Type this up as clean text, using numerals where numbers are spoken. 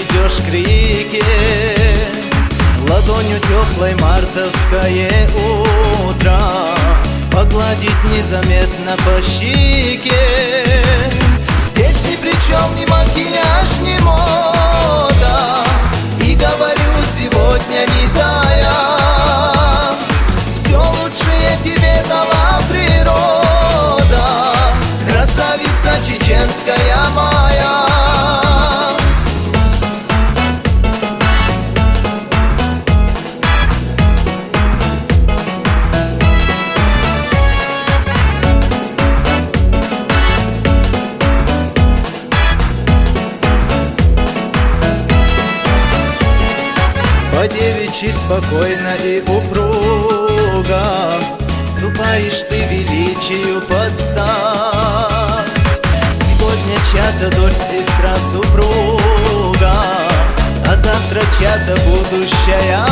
идешь к реке, ладонью теплой мартовское утро погладить незаметно по щеке. Здесь ни при чем ни макияж, ни мода, и говорю сегодня не тая, все лучшее тебе дала природа, красавица чеченская моя. По девичьи спокойно и упруго ступаешь ты величию под стать. Сегодня чья-то дочь, сестра, супруга, а завтра чья-то будущая